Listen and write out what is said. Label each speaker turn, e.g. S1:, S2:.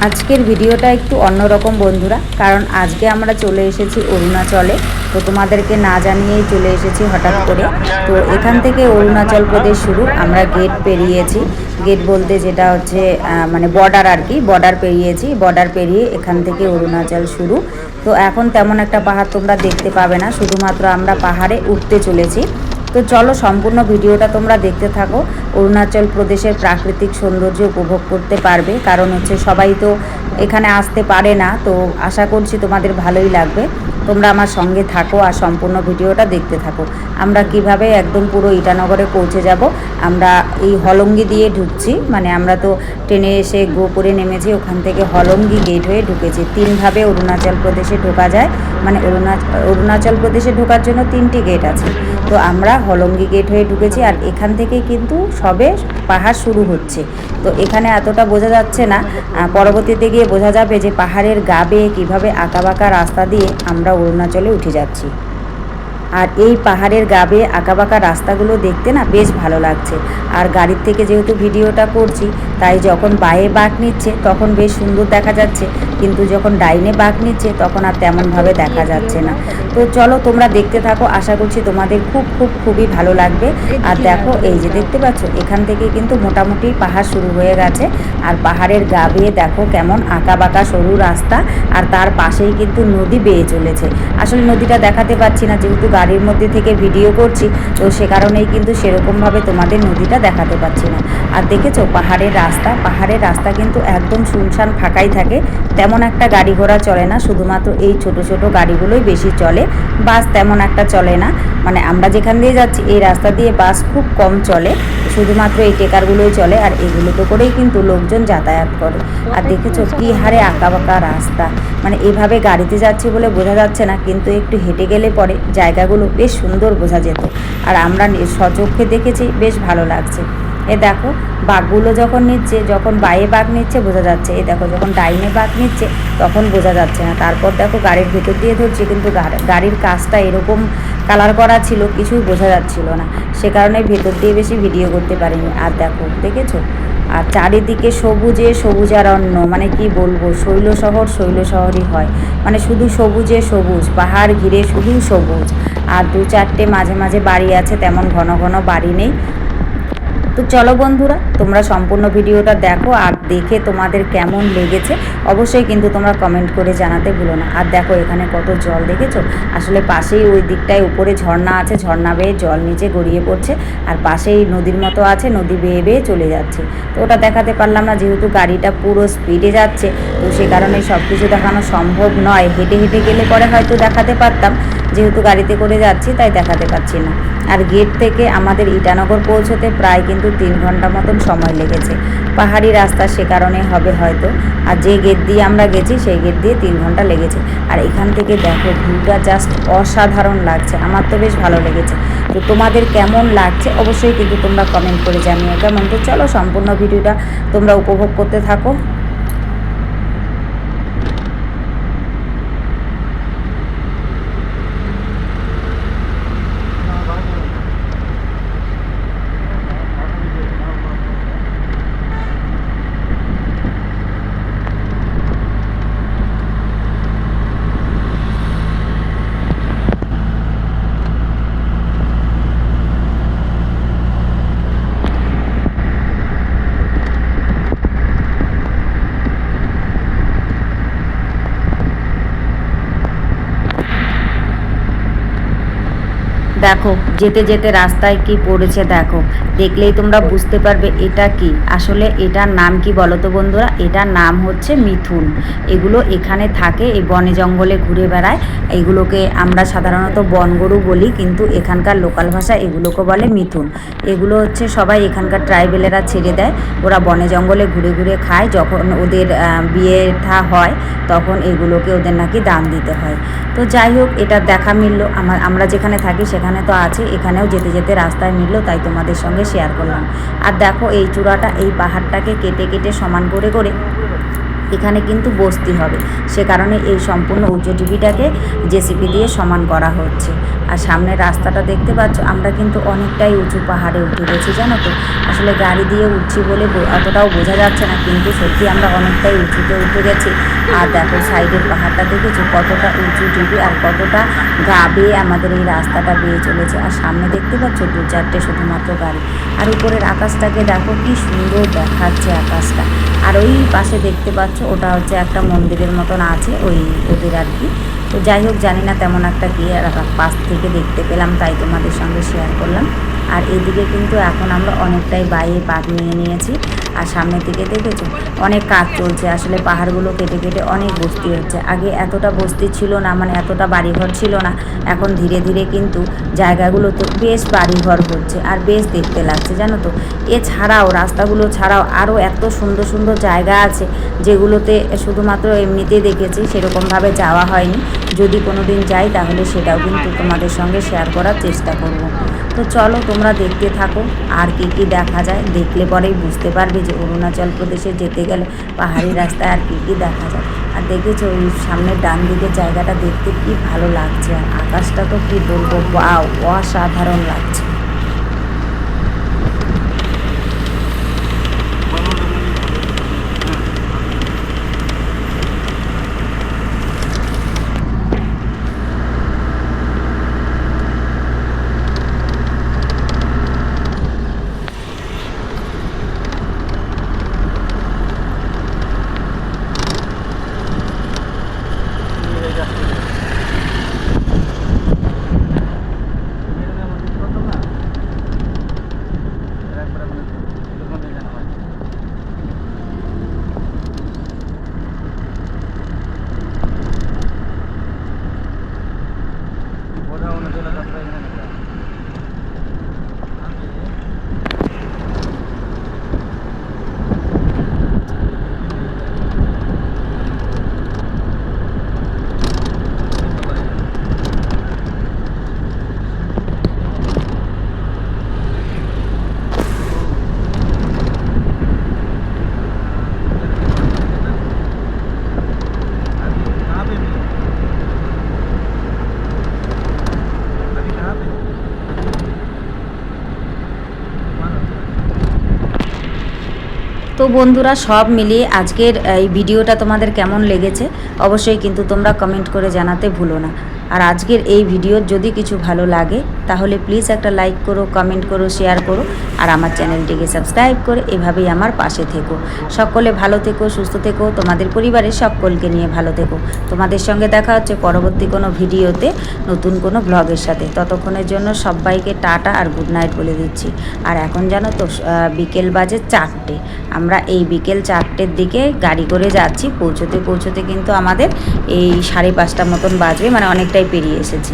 S1: আজকের ভিডিওটা একটু অন্যরকম বন্ধুরা, কারণ আজকে আমরা চলে এসেছি অরুণাচলে। তো তোমাদেরকে না জানিয়েই চলে এসেছি হঠাৎ করে। তো এখান থেকে অরুণাচল প্রদেশ শুরু। আমরা গেট পেরিয়েছি, গেট বলতে যেটা হচ্ছে মানে বর্ডার আর কি, বর্ডার পেরিয়েছি। বর্ডার পেরিয়ে এখান থেকে অরুণাচল শুরু। তো এখন তেমন একটা পাহাড় তোমরা দেখতে পাবে না, শুধুমাত্র আমরা পাহাড়ে উঠতে চলেছি। তো চলো সম্পূর্ণ ভিডিওটা তোমরা দেখতে থাকো। অরুণাচল প্রদেশের প্রাকৃতিক সৌন্দর্য উপভোগ করতে পারবে, কারণ হচ্ছে সবাই তো এখানে আসতে পারে না। তো আশা করছি তোমাদের ভালোই লাগবে। তোমরা আমার সঙ্গে থাকো আর সম্পূর্ণ ভিডিওটা দেখতে থাকো। আমরা কিভাবে একদম পুরো ইটানগরে পৌঁছে যাব। আমরা এই হলঙ্গি দিয়ে ঢুকছি, মানে আমরা তো ট্রেনে এসে গোপুরে নেমেছি, ওখান থেকে হলঙ্গি গেট হয়ে ঢুকেছি। তিনভাবে অরুণাচল প্রদেশে ঢোকা যায়, মানে অরুণাচল প্রদেশে ঢোকার জন্য তিনটি গেট আছে। তো আমরা হলঙ্গি গেট হয়ে ঢুকেছি, আর এখান থেকে কিন্তু সবে পাহাড় শুরু হচ্ছে। তো এখানে এতটা বোঝা যাচ্ছে না, পরবর্তীতে গিয়ে বোঝা যাবে যে পাহাড়ের গা বেয়ে কীভাবে আঁকাবাঁকা রাস্তা দিয়ে আমরা অরুণাচলে উঠে যাচ্ছি। আর এই পাহাড়ের গা বেয়ে আঁকাবাঁকা রাস্তাগুলো দেখতে না বেশ ভালো লাগছে। আর গাড়ির থেকে যেহেতু ভিডিওটা করছি, তাই যখন বাঁয়ে বাঁক নিচ্ছে তখন বেশ সুন্দর দেখা যাচ্ছে, কিন্তু যখন ডাইনে বাঁক নিচ্ছে তখন আর তেমনভাবে দেখা যাচ্ছে না। তো চলো তোমরা দেখতে থাকো, আশা করছি তোমাদের খুবই ভালো লাগবে। আর দেখো এই যে দেখতে পাচ্ছ, এখান থেকে কিন্তু মোটামুটি পাহাড় শুরু হয়ে গেছে। আর পাহাড়ের গা বেয়ে দেখো কেমন আঁকাবাঁকা সরু রাস্তা, আর তার পাশেই কিন্তু নদী বেয়ে চলেছে। আসলে নদীটা দেখাতে পাচ্ছি না, যেহেতু গাড়ির মধ্যে থেকে ভিডিও করছি, তো সে কারণেই কিন্তু সেরকমভাবে তোমাদের নদীটা দেখাতে পাচ্ছি না। আর দেখেছো পাহাড়ের রাস্তা কিন্তু একদম শুনশান ফাঁকাই থাকে, তেমন একটা গাড়ি ঘোড়া চলে না, শুধুমাত্র এই ছোট ছোট গাড়িগুলোই বেশি চলে। বাস তেমন একটা চলে না, মানে আমরা যেখান দিয়ে যাচ্ছি এই রাস্তা দিয়ে বাস খুব কম চলে, শুধুমাত্র এই টেকারগুলোই চলে। আর এগুলোতে করেই কিন্তু লোকজন যাতায়াত করে। আর দেখেছো কী হারে আঁকাবাঁকা রাস্তা, মানে এভাবে গাড়িতে যাচ্ছি বলে বোঝা যাচ্ছে না, কিন্তু একটু হেঁটে গেলে পরে জায়গাগুলো বেশ সুন্দর বোঝা যেত। আর আমরা সচক্ষে দেখেছি, বেশ ভালো লাগছে। এ দেখো বাঘগুলো যখন নিচ্ছে, যখন বাঁয়ে বাঘ নিচ্ছে বোঝা যাচ্ছে, এ দেখো যখন ডাইনে বাঘ নিচ্ছে তখন বোঝা যাচ্ছে না। তারপর দেখো গাড়ির ভেতর দিয়ে ধরছে, কিন্তু গাড়ির কাজটা এরকম কালার করা ছিল, কিছুই বোঝা যাচ্ছিল না, সে কারণে ভেতর দিয়ে বেশি ভিডিও করতে পারিনি। আর দেখো দেখেছো, আর চারিদিকে সবুজারণ্য, মানে কি বলবো, শৈলশহরই হয়, মানে শুধু সবুজে সবুজ, পাহাড় ঘিরে শুধু সবুজ। আর দু চারটে মাঝে মাঝে বাড়ি আছে, তেমন ঘন ঘন বাড়ি নেই। তো চলো বন্ধুরা, তোমরা সম্পূর্ণ ভিডিওটা দেখো, আর দেখে তোমাদের কেমন লেগেছে অবশ্যই কিন্তু তোমরা কমেন্ট করে জানাতে ভুলো না। আর দেখো এখানে কত জল দেখেছো, আসলে পাশেই ওই দিকটায় উপরে ঝর্ণা আছে, ঝর্ণা বেয়ে জল নিচে গড়িয়ে পড়ছে, আর পাশেই নদীর মতো আছে, নদী বেয়ে বেয়ে চলে যাচ্ছে। তো ওটা দেখাতে পারলাম না, যেহেতু গাড়িটা পুরো স্পিডে যাচ্ছে, তো সে কারণে সব কিছু দেখানো সম্ভব নয়। হেঁটে হেঁটে গেলে পরে হয়তো দেখাতে পারতাম, যেহেতু গাড়িতে করে যাচ্ছি তাই দেখাতে পারছি না। আর গেট থেকে আমাদের ইটানগর পৌঁছতে প্রায় কিন্তু 3 ঘন্টা মতন সময় লেগেছে। পাহাড়ি রাস্তা, সে কারণে হবে হয়তো। আর যে গেট দিয়ে আমরা গেছি সেই গেট দিয়ে 3 ঘন্টা লেগেছে। আর এখান থেকে দেখো ভিউটা জাস্ট অসাধারণ লাগছে, আমার তো বেশ ভালো লেগেছে। তো তোমাদের কেমন লাগছে অবশ্যই কিন্তু তোমরা কমেন্ট করে জানিও কেমন। তো চলো সম্পূর্ণ ভিডিওটা তোমরা উপভোগ করতে থাকো। দেখো যেতে যেতে রাস্তায় কি পড়েছে দেখো, দেখলেই তোমরা বুঝতে পারবে এটা কি। আসলে এটার নাম কি বলো তো বন্ধুরা, এটার নাম হচ্ছে মিথুন। এগুলো এখানে থাকে, এই বনে জঙ্গলে ঘুরে বেড়ায়। এগুলোকে আমরা সাধারণত বনগরু বলি, কিন্তু এখানকার লোকাল ভাষা এগুলোকে বলে মিথুন। এগুলো হচ্ছে সবাই এখানকার ট্রাইবেলেরা ছেড়ে দেয়, ওরা বনে জঙ্গলে ঘুরে ঘুরে খায়। যখন ওদের বিয়ে থা হয় তখন এগুলোকে ওদের নাকি দান দিতে হয়। তো যাই হোক, এটা দেখা মিলল, আমরা যেখানে থাকি সেখানে তো আছে, এখানেও যেতে যেতে রাস্তায় মিলল, তাই তোমাদের সঙ্গে শেয়ার করলাম। আর দেখো এই চূড়াটা, এই পাহাড়টাকে কেটে কেটে সমান করে করে এখানে কিন্তু বসতি হবে, সে কারণে এই সম্পূর্ণ উঁচু ঢিবিটাকে জেসিপি দিয়ে সমান করা হচ্ছে। আর সামনে রাস্তাটা দেখতে পাচ্ছ, আমরা কিন্তু অনেকটাই উঁচু পাহাড়ে উঠে গেছি জানো তো। আসলে গাড়ি দিয়ে উঠছি বলে অতটাও বোঝা যাচ্ছে না, কিন্তু সত্যি আমরা অনেকটাই উঁচুতে উঠে গেছি। আর দেখো সাইডের পাহাড়টা দেখেছো কতটা উঁচু ঢিবি আর কতটা গা বেয়ে আমাদের এই রাস্তাটা বেয়ে চলেছে। আর সামনে দেখতে পাচ্ছ 2-4টে শুধুমাত্র গাড়ি। আর উপরের আকাশটাকে দেখো কি সুন্দর দেখাচ্ছে আকাশটা। আর ওই পাশে দেখতে পাচ্ছ ওটা হচ্ছে একটা মন্দিরের মতন আছে ওদের আর কি। তো যাই হোক, জানি না তেমন একটা কি, আর পাশ থেকে দেখতে পেলাম তাই তোমাদের সঙ্গে শেয়ার করলাম। আর এদিকে কিন্তু এখন আমরা অনেকটাই বাইরে পাক নিয়ে নিয়েছি। আর সামনের দিকে দেখেছো অনেক কাজ চলছে, আসলে পাহাড়গুলো কেটে কেটে অনেক বস্তি হচ্ছে। আগে এতটা বস্তি ছিল না, মানে এতটা বাড়িঘর ছিল না। এখন ধীরে ধীরে কিন্তু জায়গাগুলোতে বেশ বাড়িঘর হচ্ছে আর বেশ দেখতে লাগছে জানো তো। এছাড়াও রাস্তাগুলো ছাড়াও আরও এত সুন্দর সুন্দর জায়গা আছে যেগুলোতে শুধুমাত্র এমনিতেই দেখেছি, সেরকমভাবে যাওয়া হয়নি। যদি কোনো দিন যাই তাহলে সেটাও কিন্তু তোমাদের সঙ্গে শেয়ার করার চেষ্টা করব। তো চলো তোমরা দেখতে থাকো আর কি কি দেখা যায়, দেখলে পরেই বুঝতে পারবে যে অরুণাচল প্রদেশে যেতে গেলে পাহাড়ি রাস্তায় আর কি কি দেখা যায়। আর দেখেছো ওই সামনের ডান দিকের জায়গাটা দেখতে কি ভালো লাগছে, আর আকাশটা তো কি বলবো, ওয়াও, অসাধারণ লাগছে। তো বন্ধুরা, সব মিলিয়ে আজকের এই ভিডিওটা তোমাদের কেমন লেগেছে অবশ্যই কিন্তু তোমরা কমেন্ট করে জানাতে ভুলো না। আর আজকের এই ভিডিওর যদি কিছু ভালো লাগে তাহলে প্লিজ একটা লাইক করো, কমেন্ট করো, শেয়ার করো। আর আমার চ্যানেলটিকে সাবস্ক্রাইব করে এভাবেই আমার পাশে থেকো। সকলে ভালো থেকো, সুস্থ থেকো, তোমাদের পরিবারের সকলকে নিয়ে ভালো থেকো। তোমাদের সঙ্গে দেখা হচ্ছে পরবর্তী কোনো ভিডিওতে নতুন কোনো ব্লগের সাথে। ততক্ষণের জন্য সবাইকে টাটা আর গুড নাইট বলে দিচ্ছি। আর এখন জানো তো বিকেল বাজে 4টে। আমরা এই বিকেল 4টের দিকে গাড়ি করে যাচ্ছি। পৌঁছতে পৌঁছতে কিন্তু আমাদের এই 5:30 মতন বাজবে, মানে অনেকটাই পেরিয়ে এসেছি।